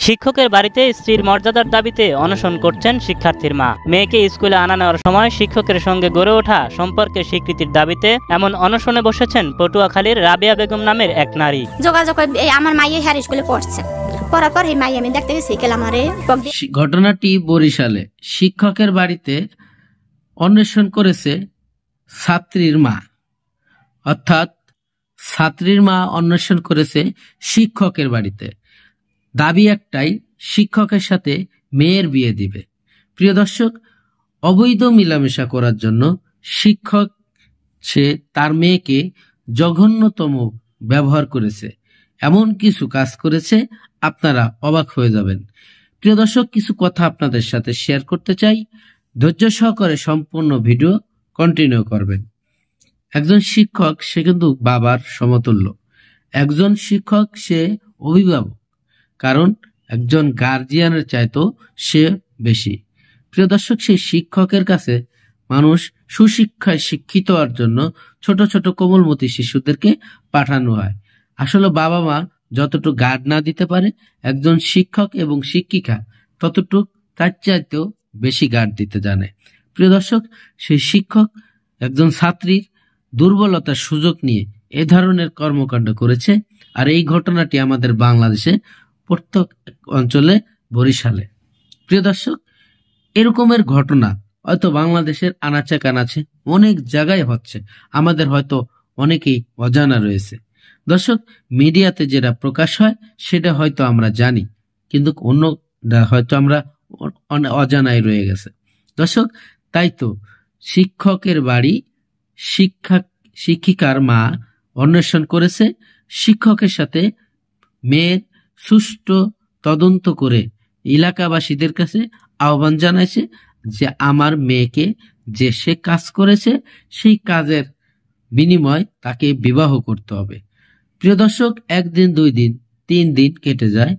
শিক্ষকের বাড়িতে স্ত্রীর মর্যাদার দাবিতে অনশন করছেন শিক্ষার্থীর মা। মেয়েকে স্কুলে আনা নেওয়ার সময় শিক্ষকের সঙ্গে গড়ে ওঠা সম্পর্কের স্বীকৃতির দাবিতে এমন অনশনে বসেছেন পটুয়াখালীর রাবেয়া বেগম নামের এক নারী। যোগাযোগ আমার মাইয়ে হার স্কুলে পড়ছে, পড়ার পর এই মাই আমি দেখতে গেছি আমারে। ঘটনাটি বরিশালে শিক্ষকের বাড়িতে অন্বেষণ করেছে ছাত্রীর মা, অর্থাৎ ছাত্রীর মা অন্বেষণ করেছে শিক্ষকের বাড়িতে। দাবি একটাই, শিক্ষকের সাথে মেয়ের বিয়ে দিবে। প্রিয় দর্শক, অবৈধ মিলামেশা করার জন্য শিক্ষক সে তার মেয়েকে জঘন্যতম ব্যবহার করেছে, এমন কিছু কাজ করেছে আপনারা অবাক হয়ে যাবেন। প্রিয় দর্শক, কিছু কথা আপনাদের সাথে শেয়ার করতে চাই, ধৈর্য সহকারে সম্পূর্ণ ভিডিও কন্টিনিউ করবেন। একজন শিক্ষক সে কিন্তু বাবার সমতুল্য। একজন শিক্ষক সে অভিভাবক, কারণ একজন গার্জিয়ানের চাইতো সে বেশি। প্রিয় দর্শক, সেই শিক্ষকের কাছে মানুষ সুশিক্ষায় শিক্ষিত হওয়ার জন্য ছোট ছোট কোমলমতি শিশুদেরকে পাঠানো হয়। আসলে বাবা মা যতটুকু গার্ড না দিতে পারে, একজন শিক্ষক এবং শিক্ষিকা ততটুক তার চাইতেও বেশি গার্ড দিতে জানে। প্রিয় দর্শক, সেই শিক্ষক একজন ছাত্রীর দুর্বলতার সুযোগ নিয়ে এ ধরনের কর্মকাণ্ড করেছে। আর এই ঘটনাটি আমাদের বাংলাদেশে প্রত্যেক অঞ্চলে, বরিশালে। প্রিয় দর্শক, এরকমের ঘটনা হয়তো বাংলাদেশের আনাচে কানাচে অনেক জায়গায় হচ্ছে, আমাদের হয়তো অনেকেই অজানা রয়েছে। দর্শক, মিডিয়াতে যেটা প্রকাশ হয় সেটা হয়তো আমরা জানি, কিন্তু অন্যটা হয়তো আমরা অজানায় রয়ে গেছে। দর্শক, তাই তো শিক্ষকের বাড়ি শিক্ষিকার মা অন্বেষণ করেছে, শিক্ষকের সাথে মেয়ের সুষ্ঠু তদন্ত করে এলাকাবাসীদের কাছে আহ্বান জানাইছে যে আমার মেয়েকে যে সে কাজ করেছে সেই কাজের বিনিময় তাকে বিবাহ করতে হবে। প্রিয় দর্শক, একদিন, 2 দিন, 3 দিন কেটে যায়,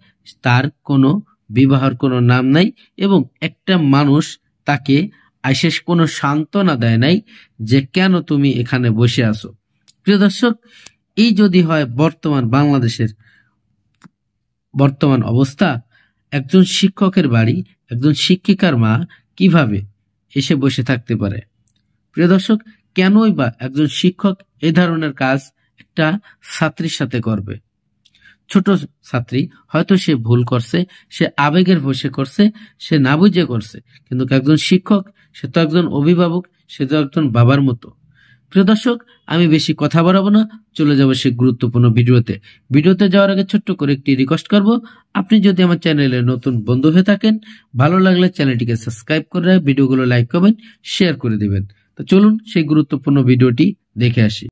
তার কোনো বিবাহের কোনো নাম নাই, এবং একটা মানুষ তাকে আইসে কোনো সান্ত্বনা দেয় নাই যে কেন তুমি এখানে বসে আছো। প্রিয় দর্শক, এই যদি হয় বর্তমান বাংলাদেশের বর্তমান অবস্থা, একজন শিক্ষকের বাড়ি একজন শিক্ষিকার মা কিভাবে এসে বসে থাকতে পারে? প্রিয় দর্শক, কেনই বা একজন শিক্ষক এই ধরনের কাজ একটা ছাত্রীর সাথে করবে? ছোট ছাত্রী, হয়তো সে ভুল করছে, সে আবেগের বশে করছে, সে না বুঝে করছে, কিন্তু একজন শিক্ষক সে তো একজন অভিভাবক, সে তো একজন বাবার মতো। প্রিয় দর্শক, আমি বেশি কথা বাড়াবো না, চলে যাবো সে গুরুত্বপূর্ণ ভিডিওতে যাওয়ার আগে ছোট্ট করে একটি রিকোয়েস্ট করব, আপনি যদি আমার চ্যানেলে নতুন বন্ধু হয়ে থাকেন, ভালো লাগলে চ্যানেলটিকে সাবস্ক্রাইব করে ভিডিওগুলো লাইক, কমেন্ট, শেয়ার করে দিবেন। তো চলুন সেই গুরুত্বপূর্ণ ভিডিওটি দেখে আসি।